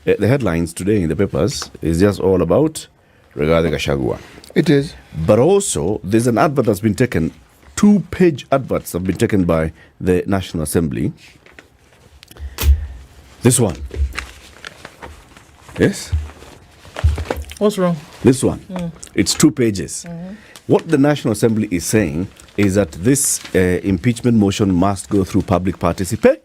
the headlines today in the papers is just all about Rigathi Gachagua. It is. But also, there's an advert that's been taken, 2-page adverts have been taken by the National Assembly. This one. Yes? What's wrong? This one. It's 2 pages. What the National Assembly is saying is that this impeachment motion must go through public participation.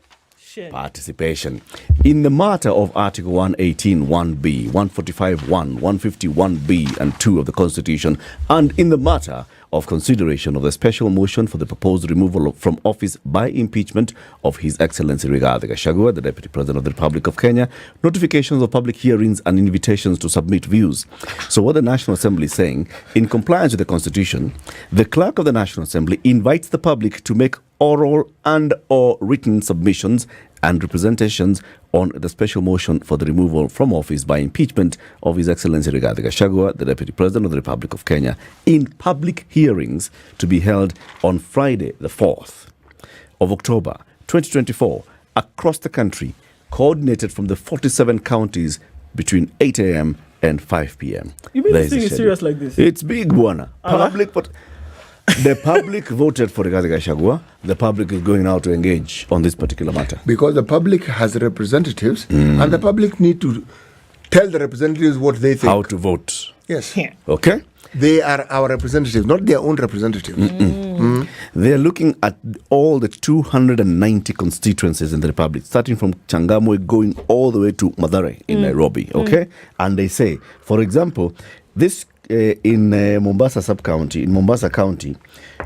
In the matter of Article 118, 1B, 145, 1, 151B and 2 of the Constitution, and in the matter of consideration of the special motion for the proposed removal from office by impeachment of His Excellency Rigathi Gachagua, the Deputy President of the Republic of Kenya, notifications of public hearings and invitations to submit views. So what the National Assembly is saying, in compliance with the Constitution, the Clerk of the National Assembly invites the public to make oral and or written submissions and representations on the special motion for the removal from office by impeachment of His Excellency Rigathi Gachagua, the Deputy President of the Republic of Kenya, in public hearings to be held on Friday, the 4th of October, 2024, across the country, coordinated from the 47 counties between 8 a.m. and 5 p.m. You mean this thing is serious like this? It's big, Buana. Public, but the public voted for Rigathi Gachagua. The public is going now to engage on this particular matter. Because the public has representatives, and the public need to tell the representatives what they think. How to vote. Yes. Okay? They are our representatives, not their own representatives. They're looking at all the 290 constituencies in the Republic, starting from Changamwe, going all the way to Mathare in Nairobi. Okay? And they say, for example, this in Mombasa sub-county, in Mombasa County,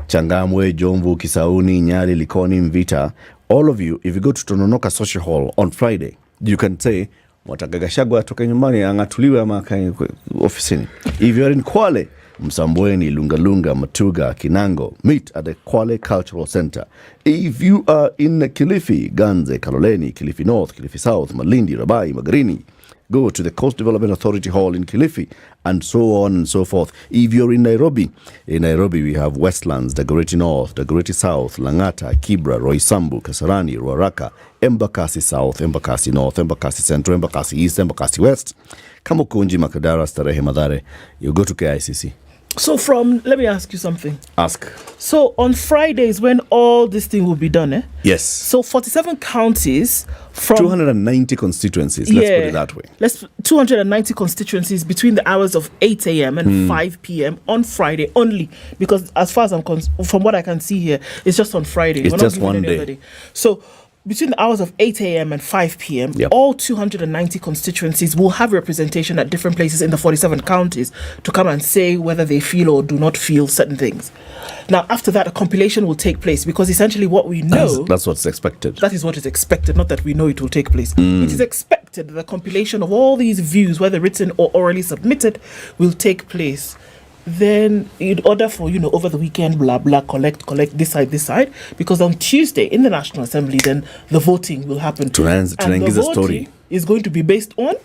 Changamwe, Jomvu, Kisauni, Nyali, Likoni, Mvita, all of you, if you go to Tononoka Social Hall on Friday, you can say, Mwataka Gachagua toka nyumbani angatuliwe ama ofisini. If you're in Kwale, Msambweni, Lungalunga, Matuga, Kinango, meet at the Kwale Cultural Center. If you are in Kilifi, Ganze, Kaloleni, Kilifi North, Kilifi South, Malindi, Rabai, Magarini, go to the Coast Development Authority Hall in Kilifi, and so on and so forth. If you're in Nairobi we have Westlands, Dagoretti North, Dagoretti South, Langata, Kibra, Roysambu, Kasarani, Ruaraka, Embakasi South, Embakasi North, Embakasi Central, Embakasi East, Embakasi West, Kamukunji, Makadara, Starehe, Mathare. You go to KICC. So let me ask you something. Ask. So on Fridays when all this thing will be done, eh? Yes. So 47 counties from 290 constituencies, let's put it that way. 290 constituencies between the hours of 8 a.m. and 5 p.m. on Friday only. Because as far as from what I can see here, it's just on Friday. It's just one day. So between the hours of 8 a.m. and 5 p.m., all 290 constituencies will have representation at different places in the 47 counties to come and say whether they feel or do not feel certain things. Now, after that, a compilation will take place because essentially what we know... That's what's expected. That is what is expected, not that we know it will take place. It is expected that the compilation of all these views, whether written or orally submitted, will take place. Then in order for, over the weekend, blah, blah, collect this side, because on Tuesday in the National Assembly, then the voting will happen. And the voting is going to be based on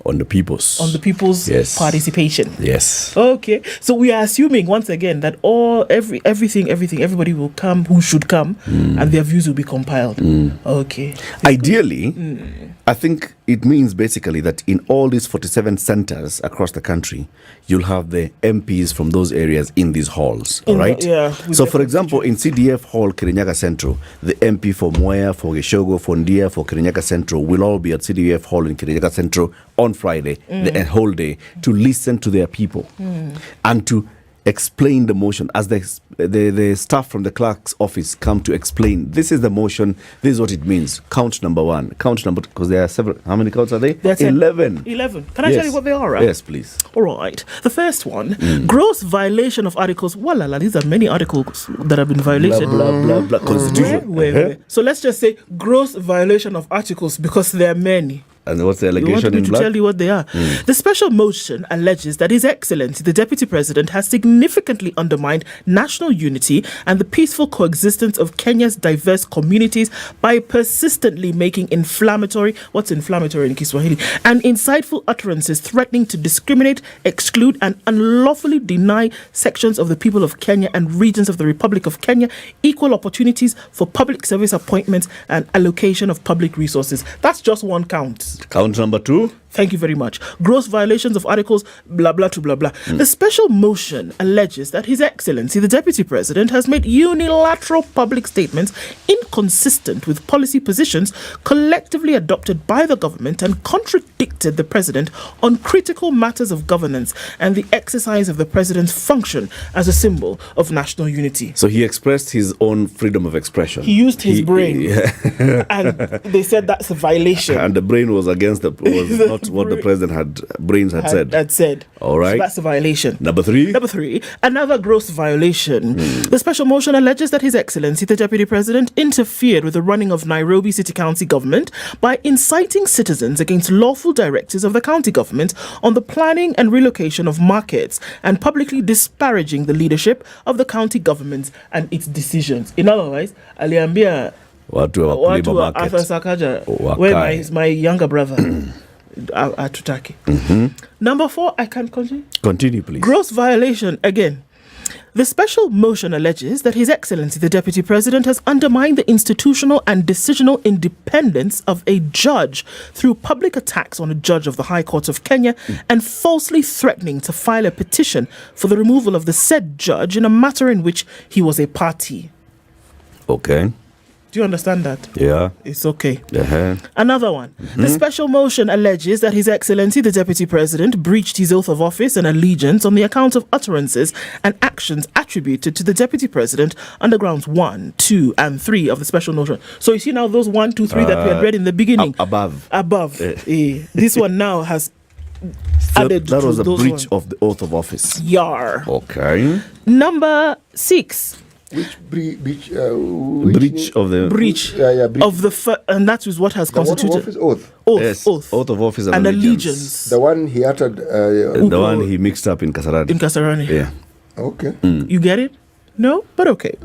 the people's participation. Yes. Okay. So we are assuming once again that everybody will come who should come, and their views will be compiled. Okay. Ideally, I think it means basically that in all these 47 centers across the country, you'll have the MPs from those areas in these halls, right? So, for example, in CDF Hall, Kirinyaga Central, the MP for Mwea, for Geshogo, for Ndia, for Kirinyaga Central will all be at CDF Hall in Kirinyaga Central on Friday, the whole day, to listen to their people and to explain the motion as the staff from the clerk's office come to explain. This is the motion. This is what it means. Count number 1. Count number 2, because there are several. How many counts are they? That's 11. 11. Can I tell you what they are, right? Yes, please. All right. The first one, gross violation of articles. Walala, these are many articles that have been violated. Blah, blah, blah, blah. Constitution. Wait. So let's just say gross violation of articles because there are many. And what's the allegation you want me in to black? Tell you what they are. The special motion alleges that His Excellency, the Deputy President, has significantly undermined national unity and the peaceful coexistence of Kenya's diverse communities by persistently making inflammatory, what's inflammatory in Kiswahili, and insightful utterances threatening to discriminate, exclude, and unlawfully deny sections of the people of Kenya and regions of the Republic of Kenya equal opportunities for public service appointments and allocation of public resources. That's just one count. Count number 2. Thank you very much. Gross violations of articles, blah, blah, to blah, blah. The special motion alleges that His Excellency, the Deputy President, has made unilateral public statements inconsistent with policy positions collectively adopted by the government and contradicted the President on critical matters of governance and the exercise of the President's function as a symbol of national unity. So he expressed his own freedom of expression. He used his brain, and they said that's a violation. And the brain was against was not what the president had said. All right. So that's a violation. Number three, another gross violation. The special motion alleges that His Excellency, the Deputy President, interfered with the running of Nairobi City County government by inciting citizens against lawful directives of the county government on the planning and relocation of markets and publicly disparaging the leadership of the county government and its decisions. In other words, aliambia watu wa Arthur Sakaja, where my younger brother atutaki. Number 4, I can continue. Continue, please. Gross violation again. The special motion alleges that His Excellency, the Deputy President, has undermined the institutional and decisional independence of a judge through public attacks on a judge of the High Court of Kenya and falsely threatening to file a petition for the removal of the said judge in a matter in which he was a party. Okay. Do you understand that? Yeah. It's okay. Uh-huh. Another one. The special motion alleges that His Excellency, the Deputy President, breached his oath of office and allegiance on the account of utterances and actions attributed to the Deputy President under grounds 1, 2, and 3 of the special motion. So you see now those 1, 2, 3 that we had read in the beginning. Above. This one now has added that was a breach ones. of the oath of office. Yar. Okay. Number 6. Which breach? Breach of the breach of the and that is what has constituted oath. Yes, oath of office and allegiance. The one he uttered. The one he mixed up in Kasarani. Yeah. Okay. You get it? No, but okay.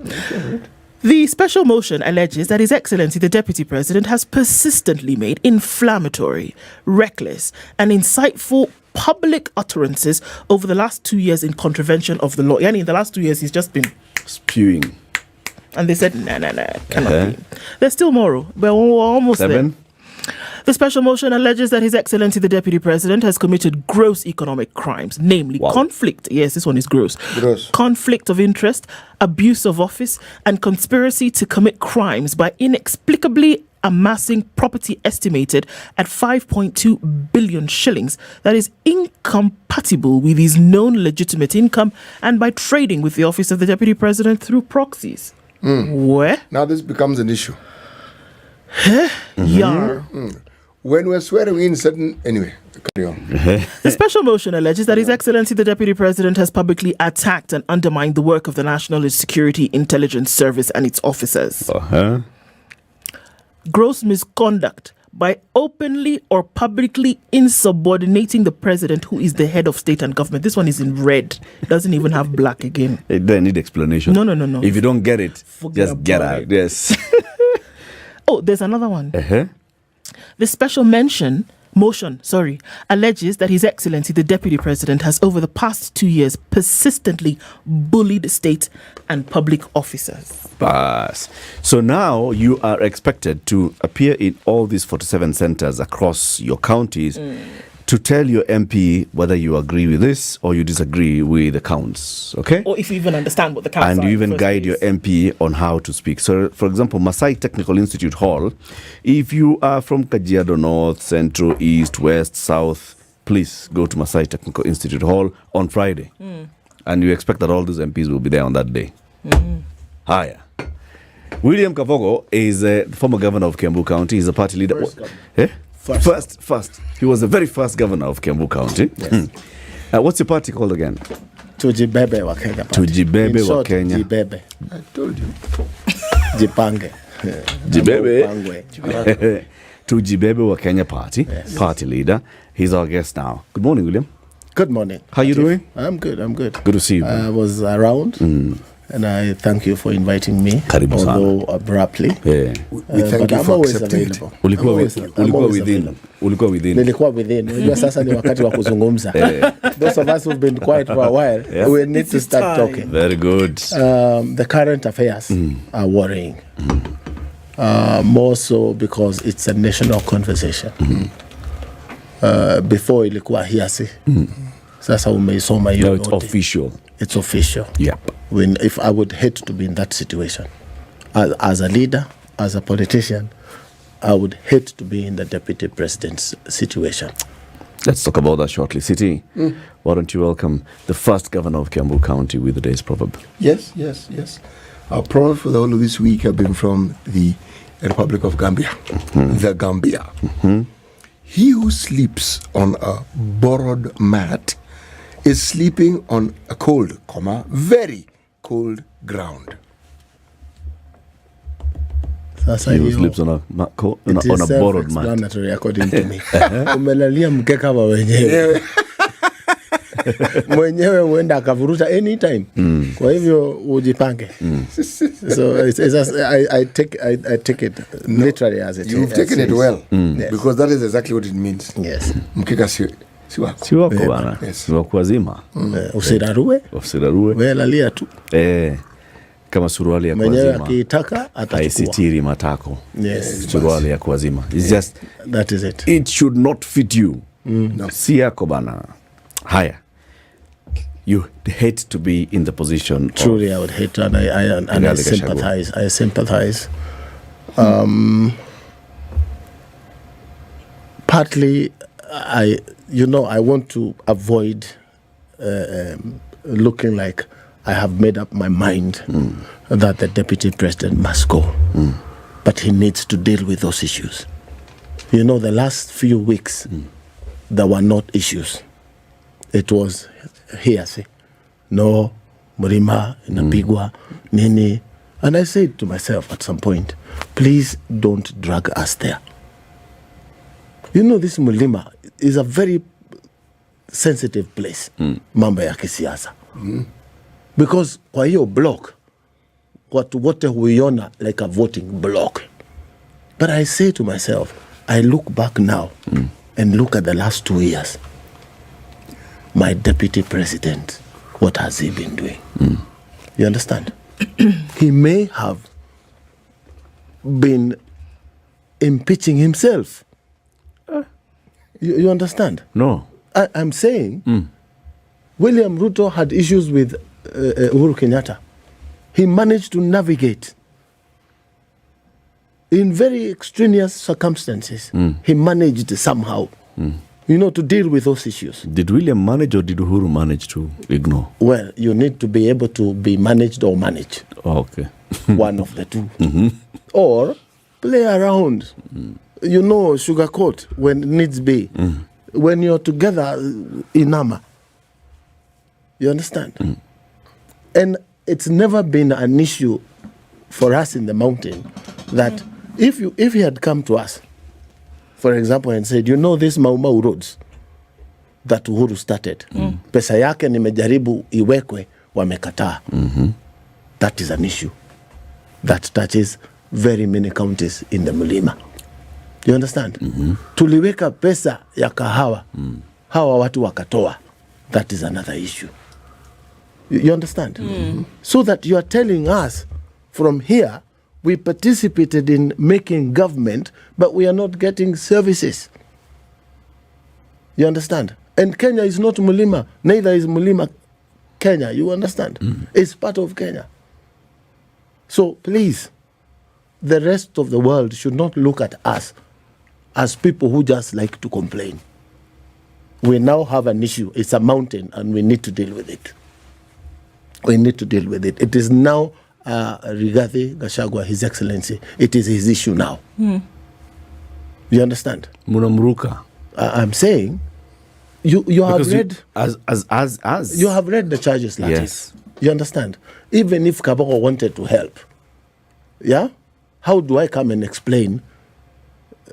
The special motion alleges that His Excellency, the Deputy President, has persistently made inflammatory, reckless, and insightful public utterances over the last 2 years in contravention of the law. Yani in the last 2 years, he's just been spewing. And they said, cannot be. There's still more, but we're almost 7. there. The special motion alleges that His Excellency, the Deputy President, has committed gross economic crimes, namely conflict. Yes, this one is gross. Conflict of interest, abuse of office, and conspiracy to commit crimes by inexplicably amassing property estimated at 5.2 billion shillings that is incompatible with his known legitimate income and by trading with the office of the Deputy President through proxies. Where? Now this becomes an issue. Yar. When we're swearing in certain... Anyway, carry on. The special motion alleges that His Excellency, the Deputy President, has publicly attacked and undermined the work of the National Security Intelligence Service and its officers. Gross misconduct by openly or publicly insubordinating the President, who is the head of state and government. This one is in red. It doesn't even have black again. It doesn't need explanation. No. If you don't get it, just get out. it. Yes. Oh, there's another one. The special motion alleges that His Excellency, the Deputy President, has over the past 2 years persistently bullied state and public officers. So now you are expected to appear in all these 47 centers across your counties to tell your MP whether you agree with this or you disagree with the counts, okay? Or if you even understand what the counts are. And you even guide your MP on how to speak. So, for example, Masai Technical Institute Hall, if you are from Kajiado North, Central, East, West, South, please go to Masai Technical Institute Hall on Friday. And you expect that all these MPs will be there on that day. Higher. William Kabogo is a former governor of Kiambu County. He's a party leader. First. He was the very first governor of Kiambu County. Yes. What's your party called again? Tujibebe wa Kenya. Tujibebe wa Kenya. Jibebe. I told you. Jipange. Jibebe. Tujibebe wa Kenya party. Yes. Party leader. He's our guest now. Good morning, William. Good morning. How you doing? I'm good. Good to see you. I was around. And I thank you for inviting me, Karibu sana. although abruptly. Yeah. We thank you for accepting it. Ulikuwa within. Nilikuwa within. Unajua sasa ni wakati wa kuzungumza. Those of us who've been quiet for a while, we need to start talking. Very good. The current affairs are worrying. More so because it's a national conversation. before ilikuwa hiasi. Sasa umeisoma hiyo Now it's yote. official. It's official. Yep. If I would hate to be in that situation, as a leader, as a politician, I would hate to be in the deputy president's situation. Let's talk about that shortly. City, why don't you welcome the first governor of Kiambu County with the day's proverb? Yes. Our proverb for the whole of this week have been from the Republic of Gambia. The Gambia. He who sleeps on a borrowed mat is sleeping on a cold, very cold ground. Sasa He who hiyo, sleeps on a it is on a borrowed mat. self-explanatory according to me. Umelalia mkeka wa wenyewe. Mwenyewe huenda akavuruta anytime. Kwa hivyo ujipange. So I take it literally as it You've is. taken it well, Yes. because that is exactly what it means. Yes. Mkeka si wako. Si wako bana. Yes. Si wako wazima. Usirarue, Usirarue. wewe lalia tu. Kama suruali ya Mwenyewe kuwazima akiitaka atachukua. haisitiri matako. Yes. Suruali ya kuwazima. It's just That is it. it should not fit you. Si yako bana. Haya. You hate to be in the position Truly, I would hate, and I Rigathi sympathize. I sympathize. Partly, I want to avoid looking like I have made up my mind that the deputy president must go, but he needs to deal with those issues. The last few weeks, there were not issues. It was hearsay. No, Murima, inapigwa, nini. And I said to myself at some point, please don't drag us there. This Mulima is a very sensitive place, mambo ya kisiasa. Because kwa hiyo block, watu wote huiona like a voting block. But I say to myself, I look back now and look at the last 2 years. My deputy president, what has he been doing? You understand? He may have been impeaching himself. You understand? No. I'm saying William Ruto had issues with Uhuru Kenyatta. He managed to navigate in very extraneous circumstances. He managed somehow, to deal with those issues. Did William manage or did Uhuru manage to ignore? Well, you need to be able to be managed or manage. Oh, okay. One of the two. Or play around. Sugarcoat when needs be. When you're together, inama. You understand? And it's never been an issue for us in the mountain that if he had come to us, for example, and said, these Mau Mau roads that Uhuru started, pesa yake nimejaribu iwekwe, wamekataa. That is an issue that touches very many counties in the Mulima. You understand? Tuliweka pesa ya kahawa, hawa watu wakatoa. That is another issue. You understand? So that you are telling us from here, we participated in making government, but we are not getting services. You understand? And Kenya is not Mulima, neither is Mulima Kenya. You understand? It's part of Kenya. So please, the rest of the world should not look at us as people who just like to complain. We now have an issue. It's a mountain, and we need to deal with it. We need to deal with it. It is now Rigathi Gachagua, His Excellency. It is his issue now. You understand? Munamruka. I'm saying, you have read... As You have read the charges letters. Yes. You understand? Even if Kabogo wanted to help, yeah? How do I come and explain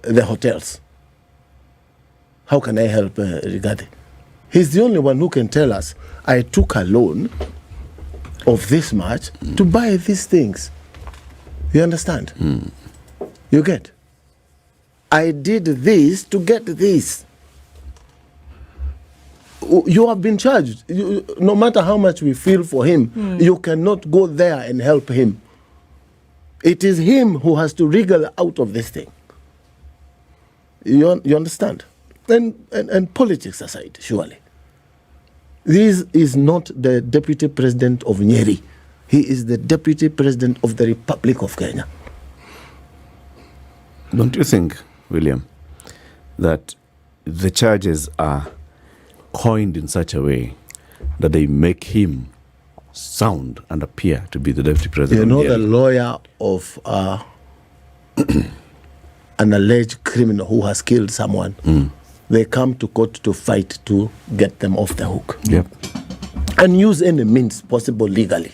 the hotels? How can I help Rigathi? He's the only one who can tell us, I took a loan of this much to buy these things. You understand? You get? I did this to get this. You have been charged. No matter how much we feel for him, you cannot go there and help him. It is him who has to wriggle out of this thing. You understand? And politics aside, surely. This is not the deputy president of Nyeri. He is the deputy president of the Republic of Kenya. Don't you think, William, that the charges are coined in such a way that they make him sound and appear to be the deputy president? You know, the lawyer of an alleged criminal who has killed someone, they come to court to fight to get them off the hook. Yep. And use any means possible legally.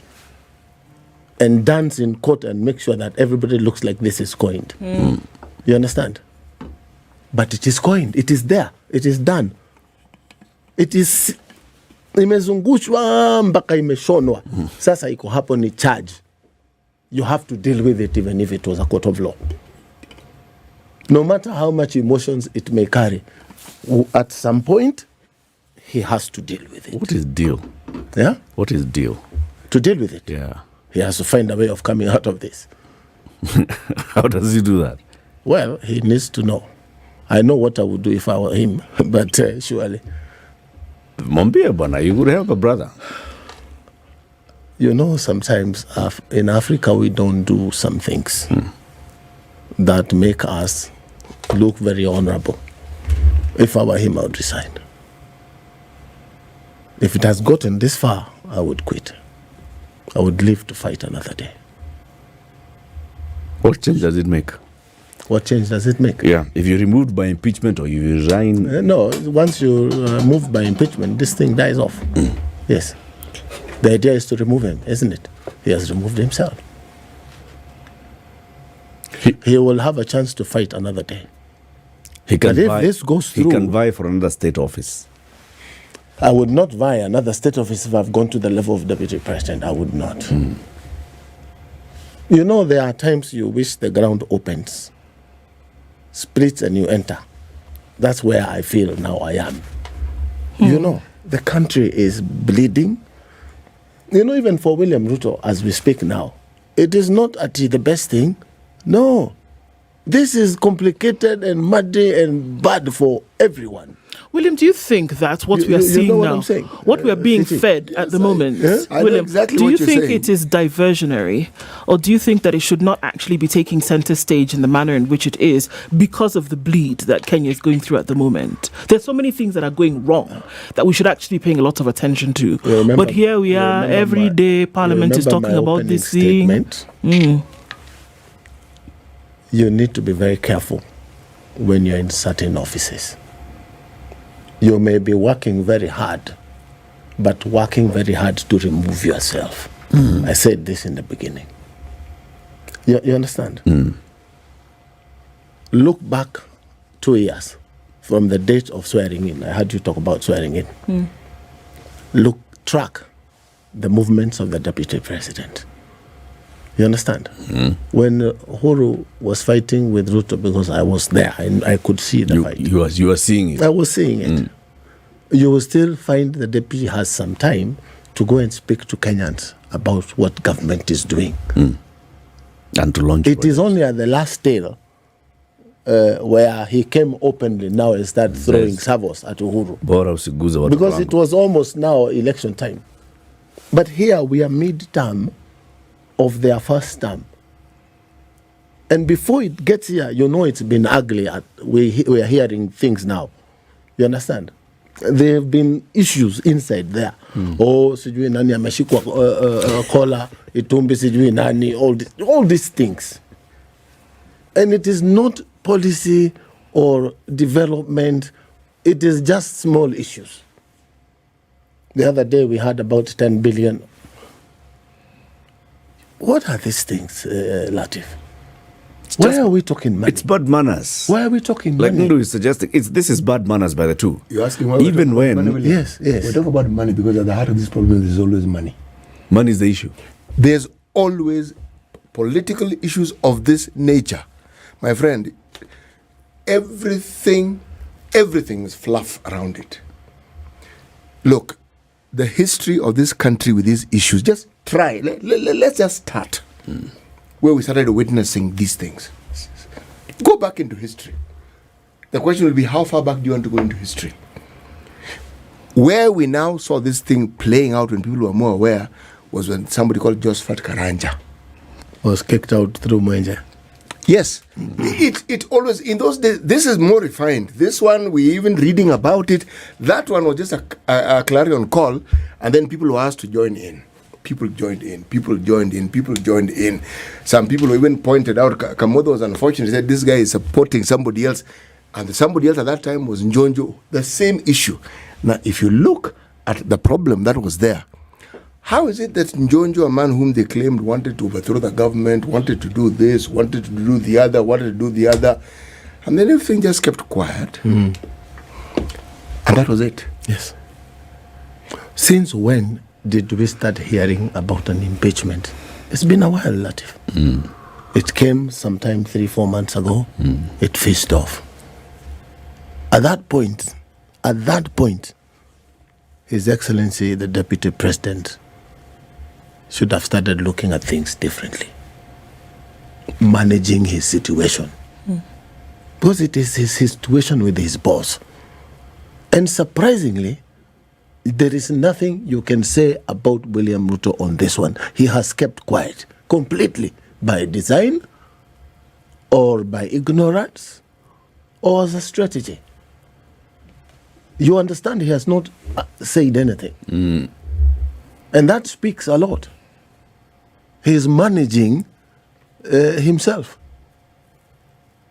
And dance in court and make sure that everybody looks like this is coined. You understand? But it is coined. It is there. It is done. It is imezungushwa mpaka imeshonwa. Sasa iko hapo ni charge. You have to deal with it even if it was a court of law. No matter how much emotions it may carry, at some point, he has to deal with it. What is deal? Yeah? What is deal? To deal with it. Yeah. He has to find a way of coming out of this. How does he do that? Well, he needs to know. I know what I would do if I were him, but surely. Mwambie bwana, you would help a brother. You know, sometimes in Africa we don't do some things that make us look very honorable. If I were him, I would resign. If it has gotten this far, I would quit. I would live to fight another day. What change does it make? What change does it make? Yeah, if you're removed by impeachment or you resign. No, once you're moved by impeachment, this thing dies off. Yes. The idea is to remove him, isn't it? He has removed himself. He will have a chance to fight another day. He can But if vie, this goes he through- can vie for another state office. I would not vie another state office if I've gone to the level of deputy president. I would not. You know, there are times you wish the ground opens, splits, and you enter. That's where I feel now I am. You know, the country is bleeding. You know, even for William Ruto, as we speak now, it is not the best thing. No. This is complicated and muddy and bad for everyone. William, do you think that what we are You seeing know what now, I'm saying? what we are being Titi. fed at the moment, I know William, exactly do what you you're think saying. it is diversionary, or do you think that it should not actually be taking center stage in the manner in which it is because of the bleed that Kenya is going through at the moment? There's so many things that are going wrong that we should actually be paying a lot of attention to. You remember- But here we you are, remember every my- day Parliament you is remember talking my about opening this thing. statement? You need to be very careful when you're in certain offices. You may be working very hard, but working very hard to remove yourself. I said this in the beginning. You understand? Look back 2 years from the date of swearing in. I heard you talk about swearing in. Track the movements of the deputy president. You understand? When Uhuru was fighting with Ruto, because I was there, I could see the fight. You are seeing it. I was seeing it. You will still find the deputy has some time to go and speak to Kenyans about what government is doing. And to launch It is only at the last tail where he came openly now and started throwing salvos at Uhuru. Bora usiguze watu Because wangu. it was almost now election time. But here we are mid-term of their first term. And before it gets here, you know it's been ugly. We are hearing things now. You understand? There have been issues inside there. Oh, sijui nani ameshikwa kola, itumbi sijui nani, all these things. And it is not policy or development. It is just small issues. The other day we had about 10 billion. What are these things, Latif? Why are we talking money? It's bad manners. Why are we talking Like money? Ndu is suggesting, this is bad manners by the two. You're asking why we're Even talking when about money, William? Yes, yes. We talk about money because at the heart of this problem is always money. Money is the issue. There's always political issues of this nature. My friend, everything is fluff around it. Look, the history of this country with these issues, just try. Let's just start where we started witnessing these things. Go back into history. The question will be, how far back do you want to go into history? Where we now saw this thing playing out when people were more aware was when somebody called Josephat Karanja Was kicked out through Mwenje. Yes, it always, in those days, this is more refined. This one, we even reading about it. That one was just a clarion call, and then people were asked to join in. People joined in. Some people even pointed out, Kamodo was unfortunate, he said this guy is supporting somebody else, and the somebody else at that time was Njonjo. The same issue. Now, if you look at the problem that was there, how is it that Njonjo, a man whom they claimed wanted to overthrow the government, wanted to do this, wanted to do the other, and then everything just kept quiet? And that was it. Yes. Since when did we start hearing about an impeachment? It's been a while, Latif. It came sometime 3-4 months ago. It fizzed off. At that point, His Excellency, the Deputy President, should have started looking at things differently, managing his situation. Because it is his situation with his boss. And surprisingly, there is nothing you can say about William Ruto on this one. He has kept quiet completely, by design or by ignorance or as a strategy. You understand, he has not said anything. And that speaks a lot. He is managing himself.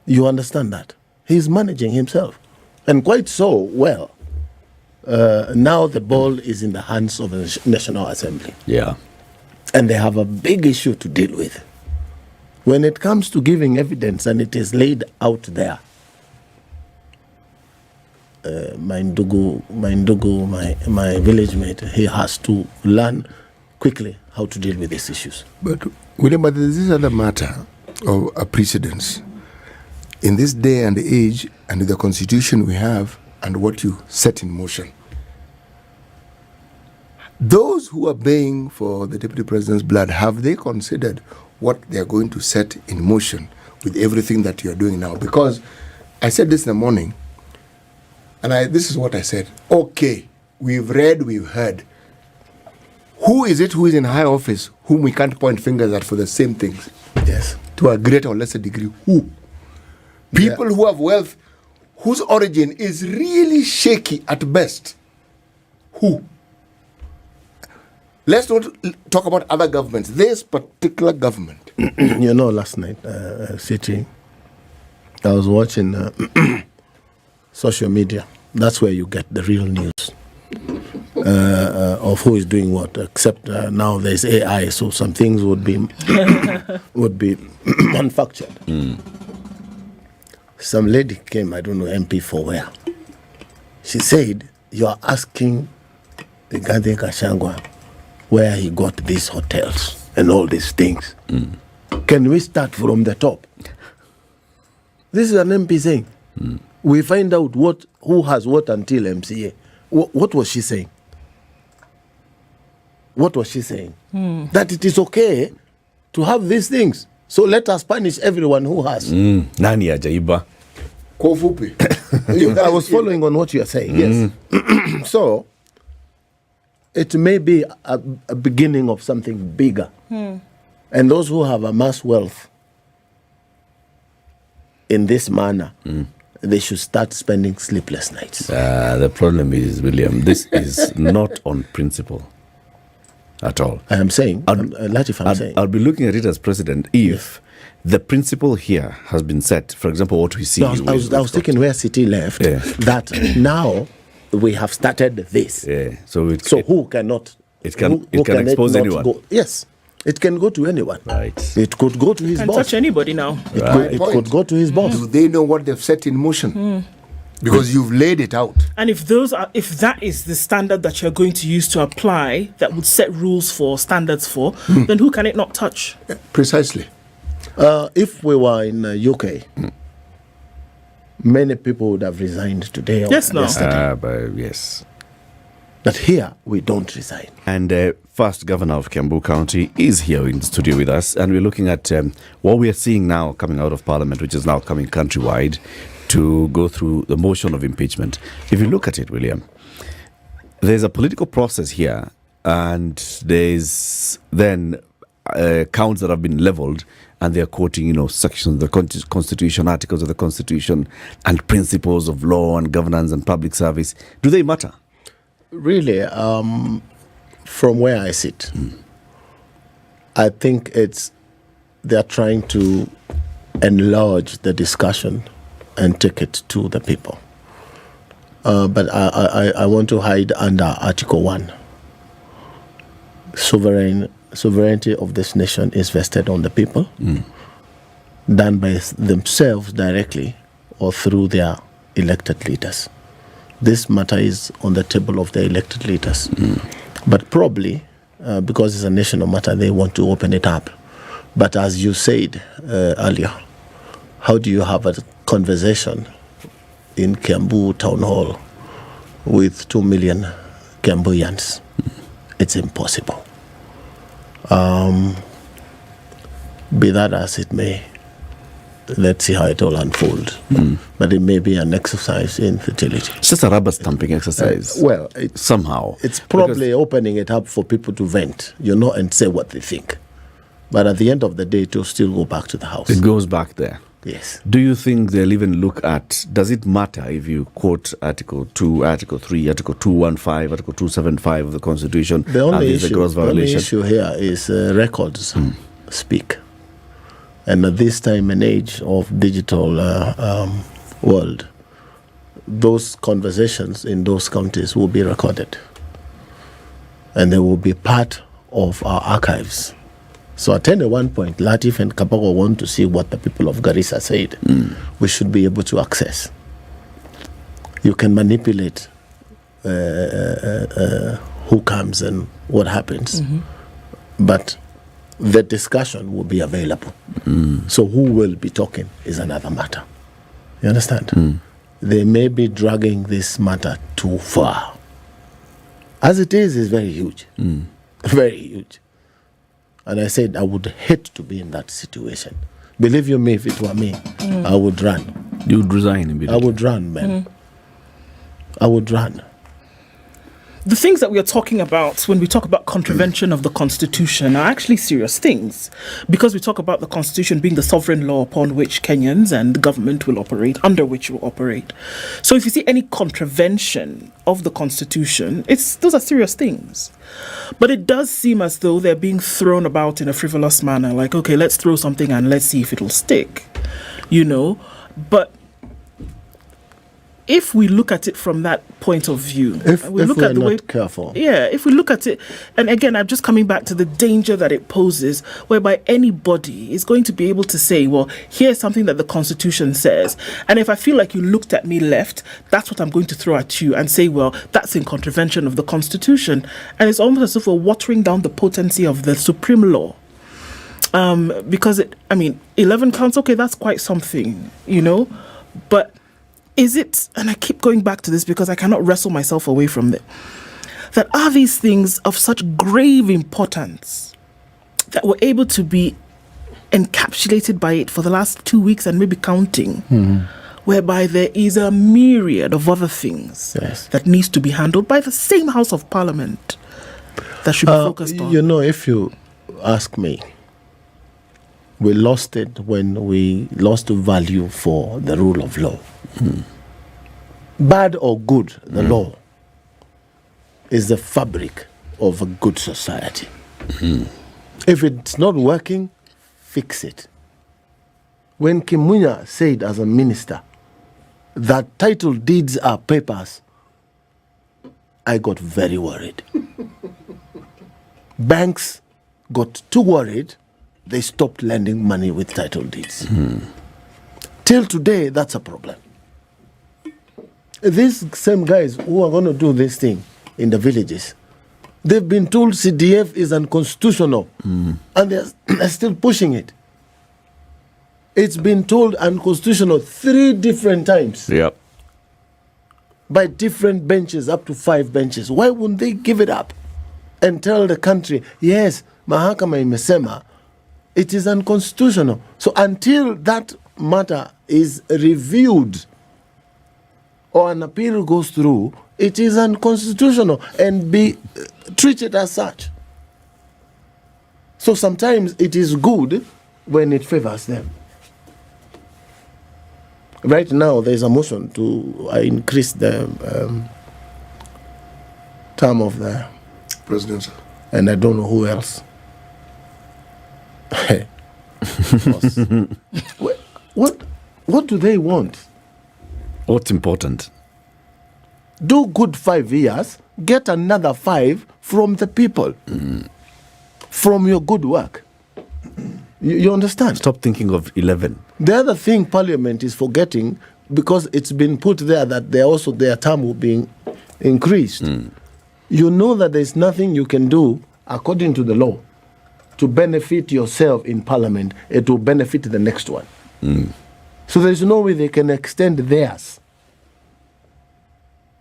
You understand that? He is managing himself. And quite so well. Now the ball is in the hands of the National Assembly. Yeah. And they have a big issue to deal with. When it comes to giving evidence and it is laid out there, my village mate, he has to learn quickly how to deal with these issues. But William, but there's this other matter of a precedence. In this day and age, and the constitution we have, and what you set in motion, those who are baying for the Deputy President's blood, have they considered what they are going to set in motion with everything that you are doing now? Because I said this in the morning, and this is what I said. Okay, we've read, we've heard. Who is it who is in high office whom we can't point fingers at for the same things? Yes. To a greater or lesser degree. Who? People who have wealth whose origin is really shaky at best. Who? Let's not talk about other governments. This particular government. You know, last night, City, I was watching social media. That's where you get the real news of who is doing what. Except now there's AI, so some things would be manufactured. Some lady came, I don't know, MP for where. She said, "You are asking the Gandhi Kashangwa where he got these hotels and all these things. Can we start from the top?" This is an MP saying. We find out who has what until MCA. What was she saying? What was she saying? That it is okay to have these things. So let us punish everyone who has. Nani ajaiba? Kofupi. I was following on what you are saying, yes. So, it may be a beginning of something bigger. And those who have amassed wealth in this manner, they should start spending sleepless nights. The problem is, William, this is not on principle at all. I am saying, Latif, I'm saying. I'll be looking at it as president if the principle here has been set. For example, what we see. No, I was thinking where City left, that now we have started this. Yeah. So who cannot? It can expose anyone. Go? Yes. It can go to anyone. Right. It could go to his Can boss. touch anybody now. It could go to his boss. Do they know what they've set in motion? Because you've laid it out. And if that is the standard that you're going to use to apply, that would set rules for, standards for, then who can it not touch? Precisely. If we were in UK, many people would have resigned today. Yes, no. But yes. But here, we don't resign. And first governor of Kiambu County is here in the studio with us, and we're looking at what we are seeing now coming out of Parliament, which is now coming countrywide, to go through the motion of impeachment. If you look at it, William, there's a political process here, and there's then counts that have been leveled, and they're quoting, sections of the Constitution, articles of the Constitution, and principles of law and governance and public service. Do they matter? Really, from where I sit, I think they're trying to enlarge the discussion and take it to the people. But I want to hide under Article 1. Sovereignty of this nation is vested on the people, done by themselves directly or through their elected leaders. This matter is on the table of the elected leaders. But probably, because it's a national matter, they want to open it up. But as you said earlier, how do you have a conversation in Kiambu Town Hall with 2 million Kiambuyans? It's impossible. Be that as it may, let's see how it all unfolds. But it may be an exercise in futility. It's just a rubber stamping exercise. Somehow. It's probably opening it up for people to vent, and say what they think. But at the end of the day, it will still go back to the House. It goes back there. Yes. Do you think they'll even look at, does it matter if you quote Article 2, Article 3, Article 215, Article 275 of the Constitution? The only issue here is records speak. And at this time and age of digital world, those conversations in those counties will be recorded. And they will be part of our archives. So at any one point, Latif and Kabogo want to see what the people of Garissa said. We should be able to access. You can manipulate who comes and what happens. But the discussion will be available. So who will be talking is another matter. You understand? They may be dragging this matter too far. As it is very huge. Very huge. And I said I would hate to be in that situation. Believe you me, if it were me, I would run. You would resign immediately? I would run, man. I would run. The things that we are talking about when we talk about contravention of the Constitution are actually serious things, because we talk about the Constitution being the sovereign law upon which Kenyans and the government will operate, under which will operate. So if you see any contravention of the Constitution, those are serious things. But it does seem as though they're being thrown about in a frivolous manner, like, okay, let's throw something and let's see if it'll stick, But if we look at it from that point of view, if we're not careful. Yeah, if we look at it, and again, I'm just coming back to the danger that it poses, whereby anybody is going to be able to say, well, here's something that the Constitution says, and if I feel like you looked at me left, that's what I'm going to throw at you and say, well, that's in contravention of the Constitution. And it's almost as if we're watering down the potency of the supreme law. Because 11 counts, okay, that's quite something, but is it, and I keep going back to this because I cannot wrestle myself away from it, that are these things of such grave importance that we're able to be encapsulated by it for the last 2 weeks and maybe counting, whereby there is a myriad of other things that needs to be handled by the same House of Parliament that should be focused on? If you ask me, we lost it when we lost value for the rule of law. Bad or good, the law is the fabric of a good society. If it's not working, fix it. When Kimunya said as a minister that title deeds are papers, I got very worried. Banks got too worried, they stopped lending money with title deeds. Till today, that's a problem. These same guys who are going to do this thing in the villages, they've been told CDF is unconstitutional, and they're still pushing it. It's been told unconstitutional 3 different times. Yep. By different benches, up to 5 benches. Why wouldn't they give it up and tell the country, yes, mahakama imesema, it is unconstitutional. So until that matter is reviewed or an appeal goes through, it is unconstitutional and be treated as such. So sometimes it is good when it favors them. Right now, there is a motion to increase the term of the Presidency. and I don't know who else. What do they want? What's important? Do good 5 years, get another 5 from the people, from your good work. You understand? Stop thinking of 11. The other thing Parliament is forgetting, because it's been put there that their term will be increased. You know that there's nothing you can do according to the law to benefit yourself in Parliament. It will benefit the next one. So there's no way they can extend theirs.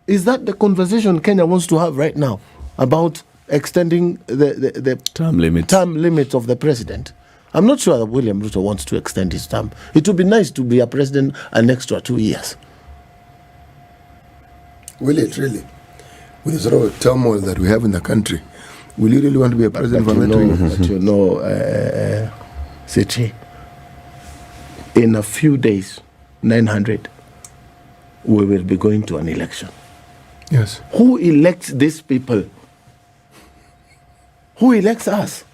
Is that the conversation Kenya wants to have right now about extending the Term limit of the president? I'm not sure that William Ruto wants to extend his term. It would be nice to be a president an extra 2 years. Will it really? With the sort of turmoil that we have in the country, will you really want to be a president for another 2 years? But you know, Sitchi, in a few days, 900, we will be going to an election. Yes. Who elects these people? Who elects us?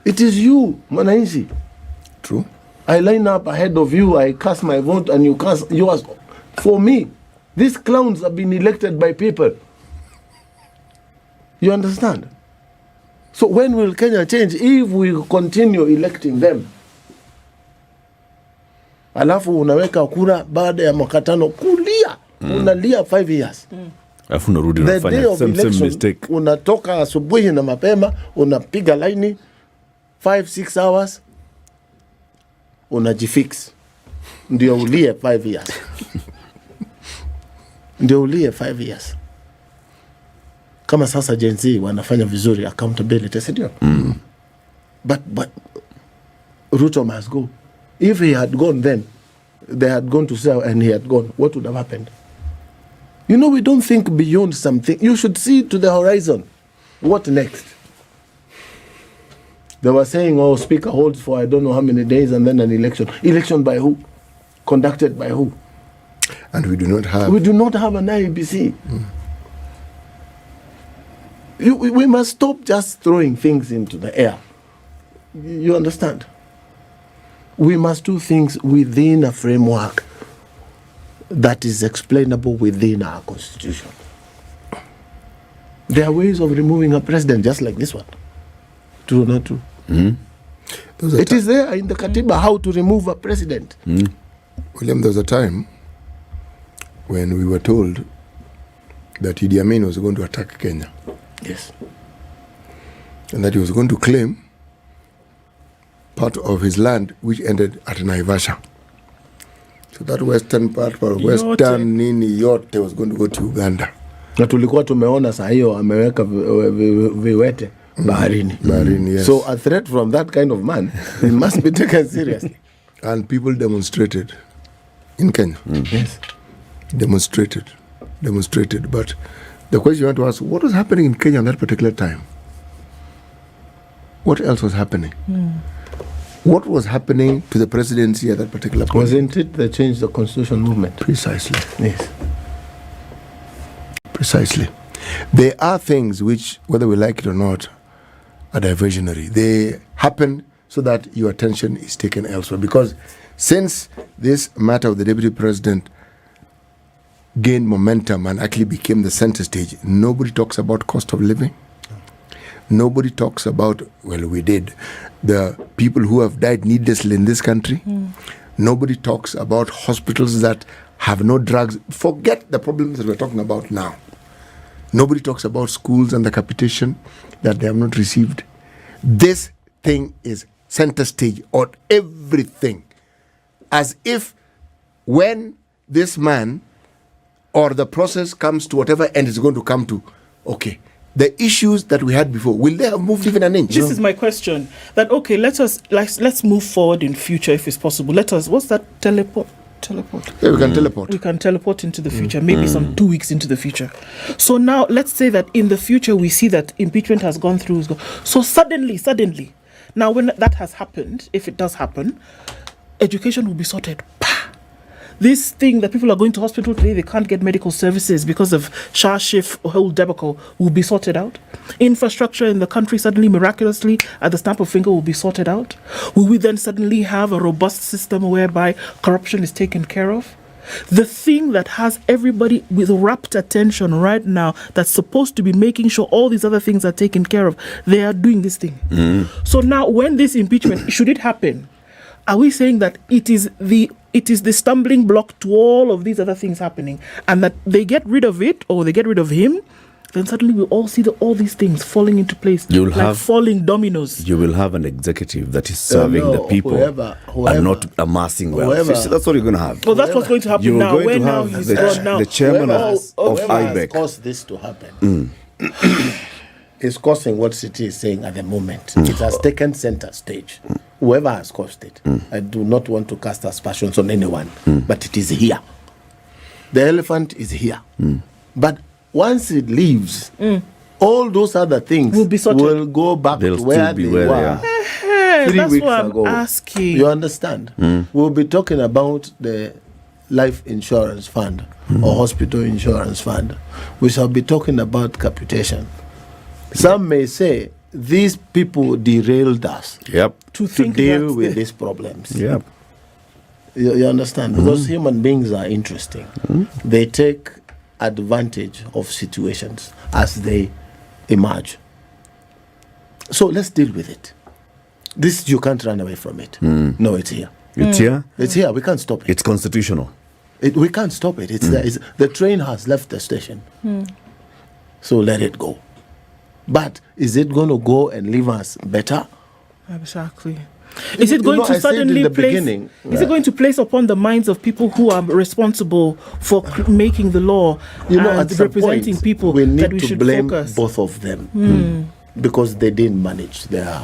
It is you, Mwananchi. True. I line up ahead of you, I cast my vote, and you cast yours. For me, these clowns have been elected by people. You understand? So when will Kenya change if we continue electing them? Alafu unaweka kura baada ya mwaka tano kulia, unalia 5 years. Alafu unarudi The unafanya day of same election, mistake. unatoka asubuhi na mapema, unapiga laini 5-6 hours, unajifix, ndio ulie 5 years. Ndio ulie 5 years. Kama sasa Gen Z wanafanya vizuri accountability, si ndio? But Ruto must go. If he had gone then, they had gone to sell and he had gone, what would have happened? You know, we don't think beyond something. You should see to the horizon. What next? They were saying, oh, speaker holds for I don't know how many days and then an election. Election by who? Conducted by who? And we do not have. We do not have an IEBC. We must stop just throwing things into the air. You understand? We must do things within a framework that is explainable within our constitution. There are ways of removing a president just like this one. True or not true? It is there in the Katiba how to remove a president. William, there was a time when we were told that Idi Amin was going to attack Kenya. Yes. And that he was going to claim part of his land which ended at Naivasha. So that western part, western nini yote was going to go to Uganda. Na tulikuwa tumeona saa hiyo ameweka viwete baharini. Baharini, yes. So a threat from that kind of man it must be taken seriously. And people demonstrated in Kenya. Yes. Demonstrated. But the question you want to ask, what was happening in Kenya at that particular time? What else was happening? What was happening to the presidency at that particular point? Wasn't it the change the constitution movement? Precisely. Yes. Precisely. There are things which, whether we like it or not, are diversionary. They happen so that your attention is taken elsewhere. Because since this matter of the deputy president gained momentum and actually became the center stage, nobody talks about cost of living. Nobody talks about, well, we did, the people who have died needlessly in this country. Nobody talks about hospitals that have no drugs. Forget the problems that we're talking about now. Nobody talks about schools and the capitation that they have not received. This thing is center stage on everything. As if when this man or the process comes to whatever end it's going to come to, okay, the issues that we had before, will they have moved even an inch? This is my question. That okay, let's move forward in future if it's possible. What's that Teleport. Yeah, we can teleport. We can teleport into the future, maybe some 2 weeks into the future. So now let's say that in the future we see that impeachment has gone through. So suddenly, now when that has happened, if it does happen, education will be sorted. This thing that people are going to hospital today, they can't get medical services because of Shah Shif whole debacle will be sorted out. Infrastructure in the country suddenly, miraculously, at the snap of a finger will be sorted out. Will we then suddenly have a robust system whereby corruption is taken care of? The thing that has everybody with rapt attention right now that's supposed to be making sure all these other things are taken care of, they are doing this thing. So now when this impeachment, should it happen, are we saying that it is the stumbling block to all of these other things happening, and that they get rid of it or they get rid of him, then suddenly we all see all these things falling into place, falling dominoes. You will have an executive that is serving the people and not amassing wealth. That's what you're going to have. Well, that's what's going to happen now. You're going to have the chairman of IBEC. Caused this to happen. Is causing what City is saying at the moment. It has taken center stage. Whoever has caused it. I do not want to cast aspersions on anyone, but it is here. The elephant is here. But once it leaves, all those other things will go back to where they were 3 weeks ago. Asking. You understand? We'll be talking about the life insurance fund or hospital insurance fund. We shall be talking about capitation. Some may say these people derailed us to deal with these problems. You understand? Because human beings are interesting. They take advantage of situations as they emerge. So let's deal with it. This, you can't run away from it. No, it's here. It's here? It's here. We can't stop it. It's constitutional. We can't stop it. It's there. The train has left the station. So let it go. But is it going to go and leave us better? Exactly. Is it going to suddenly place? Is it going to place upon the minds of people who are responsible for making the law and representing people we need that we to should blame focus? both of them because they didn't manage their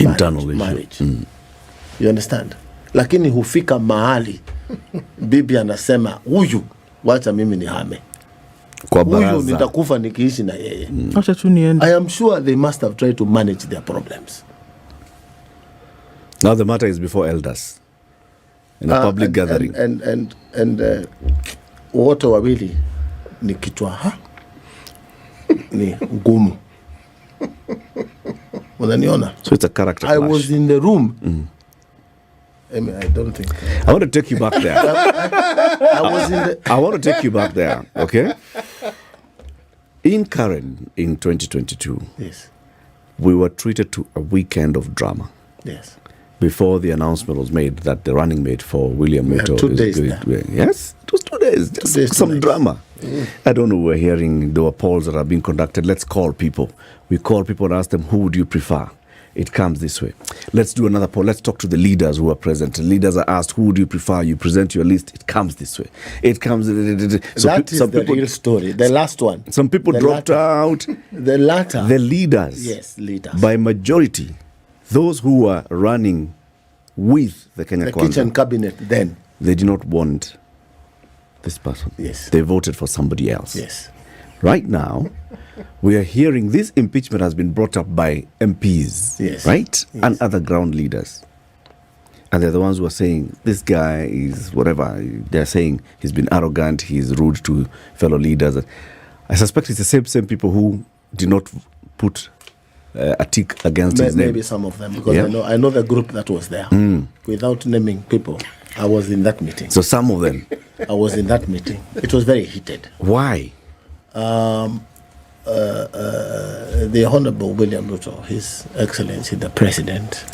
internal marriage. You understand? Lakini hufika mahali bibi anasema huyu wacha mimi nihame. Huyu nitakufa nikiishi na yeye. I am sure they must have tried to manage their problems. Now the matter is before elders in a public gathering. And wote wawili ni kichwa ni ngumu. Unaniona? So it's a character clash. I was in the room. I mean, I don't think. I want to take you back there. I want to take you back there, okay? In Karen, in 2022, yes, we were treated to a weekend of drama. Yes. Before the announcement was made that the running mate for William Ruto 2 days there. Yes, it was 2 days. Just some drama. I don't know, we're hearing there were polls that are being conducted. Let's call people. We call people and ask them, who would you prefer? It comes this way. Let's do another poll. Let's talk to the leaders who are present. The leaders are asked, who would you prefer? You present your list. It comes this way. It comes. That is the real story. The last one. Some people dropped out. The latter. The leaders. Yes, leaders. By majority, those who were running with the Kenya Kwanza, kitchen cabinet then, they did not want this person. Yes. They voted for somebody else. Yes. Right now, we are hearing this impeachment has been brought up by MPs, yes, right? Yes. And other ground leaders. And they're the ones who are saying, this guy is whatever. They're saying he's been arrogant, he's rude to fellow leaders. I suspect it's the same people who did not put a tick against his name. Maybe some of them, because I know the group that was there. Without naming people, I was in that meeting. So some of them. I was in that meeting. It was very heated. Why? The Honorable William Ruto, His Excellency the President,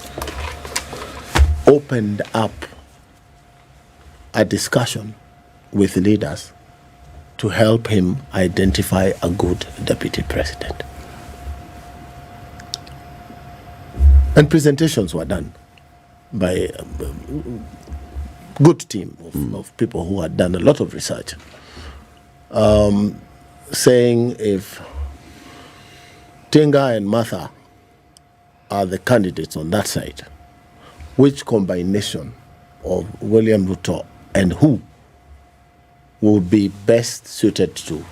opened up a discussion with leaders to help him identify a good deputy president. And presentations were done by a good team of people who had done a lot of research, saying if Tinga and Martha are the candidates on that side, which combination of William Ruto and who would be best suited to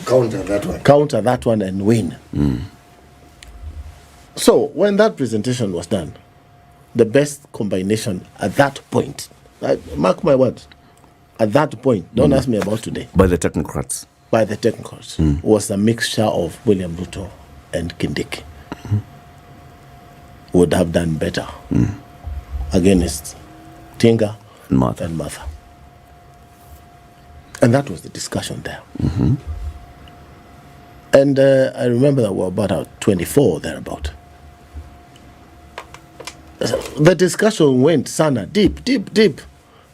Counter that one. And win. So when that presentation was done, the best combination at that point, mark my words, at that point, don't ask me about today, By the technocrats. by the technicals, was a mixture of William Ruto and Kindiki. Would have done better against Tinga And Martha. and Martha. And that was the discussion there. And I remember that we were about 24 thereabout. The discussion went sana deep,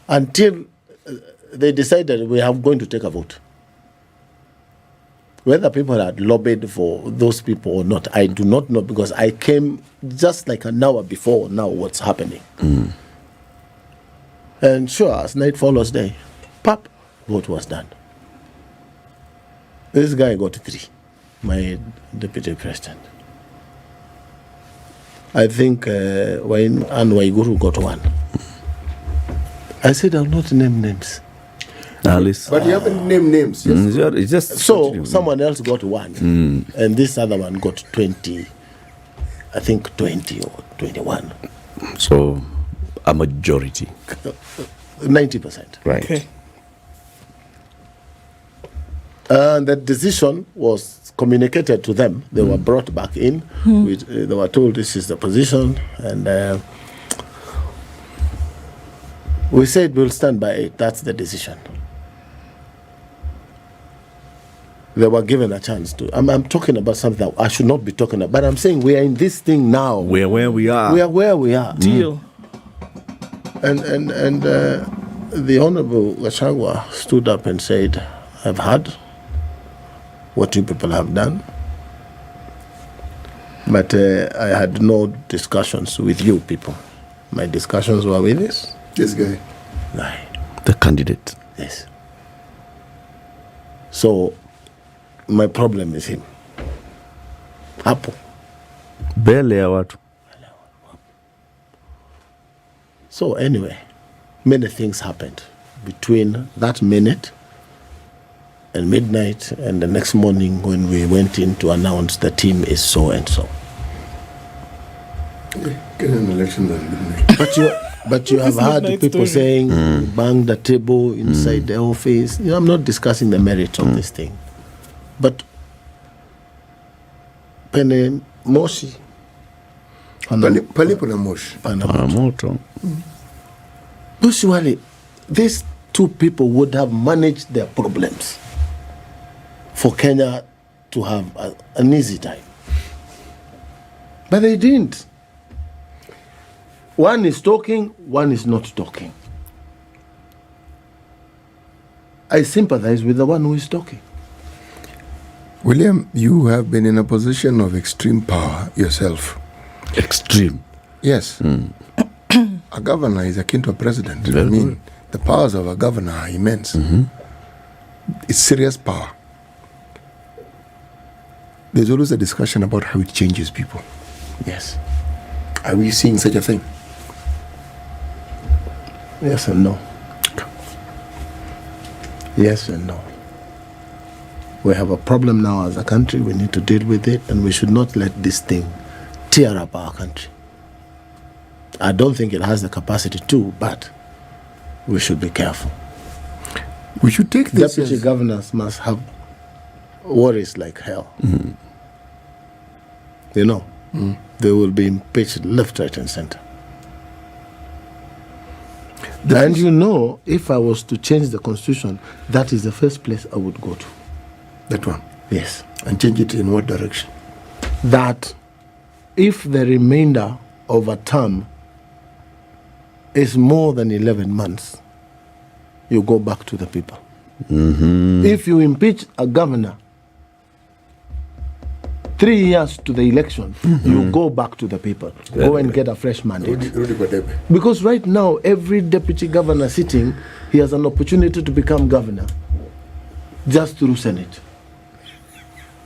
until they decided we are going to take a vote. Whether people had lobbied for those people or not, I do not know, because I came just like an hour before now what's happening. And sure, as night follows day, pop, vote was done. This guy got 3, my deputy president. I think Anne Waiguru got 1. I said I'll not name names. Alice. But you haven't named names. Yes. It's just So someone else got 1, and this other one got 20. I think 20 or 21. So a majority. 90%. Right. Okay. And the decision was communicated to them. They were brought back in. They were told this is the position, and we said we'll stand by it. That's the decision. They were given a chance to. I'm talking about something that I should not be talking about, but I'm saying we are in this thing now. We're where we are. We are where we are. Deal. And the Honorable Gachagua stood up and said, I've heard what you people have done, but I had no discussions with you people. My discussions were with This guy. guy. The candidate. Yes. So my problem is him. Hapo. Mbele ya watu. So anyway, many things happened between that minute and midnight and the next morning when we went in to announce the team is so and so. Get an election at midnight. But you have This heard midnight people story. saying bang the table inside the office. You know, I'm not discussing the merits of this thing, but Pene Moshi, Palipo na moshi. Moto. usually these two people would have managed their problems for Kenya to have an easy time, but they didn't. One is talking, one is not talking. I sympathize with the one who is talking. William, you have been in a position of extreme power yourself. Extreme. Yes. A governor is akin to a president. Very I mean, good. the powers of a governor are immense. It's serious power. There's always a discussion about how it changes people. Yes. Are we seeing such a thing? Yes and no. Yes and no. We have a problem now as a country. We need to deal with it, and we should not let this thing tear up our country. I don't think it has the capacity to, but we should be careful. We should take this Deputy as... governors must have worries like hell. You know, they will be impeached left, right, and center. And you know, if I was to change the constitution, that is the first place I would go to. That one. Yes. And change it in what direction? That if the remainder of a term is more than 11 months, you go back to the people. If you impeach a governor 3 years to the election, you go back to the people. Go and get a fresh mandate. Rudy Kwadebe. Because right now, every deputy governor sitting, he has an opportunity to become governor just through Senate.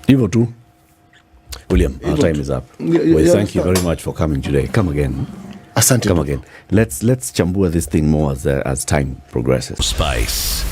Evo too. William, our Evo time too. is up. You Well, thank you understand? very much for coming today. Come again. Asante. Come again. Let's chambua this thing more as time progresses. Spice.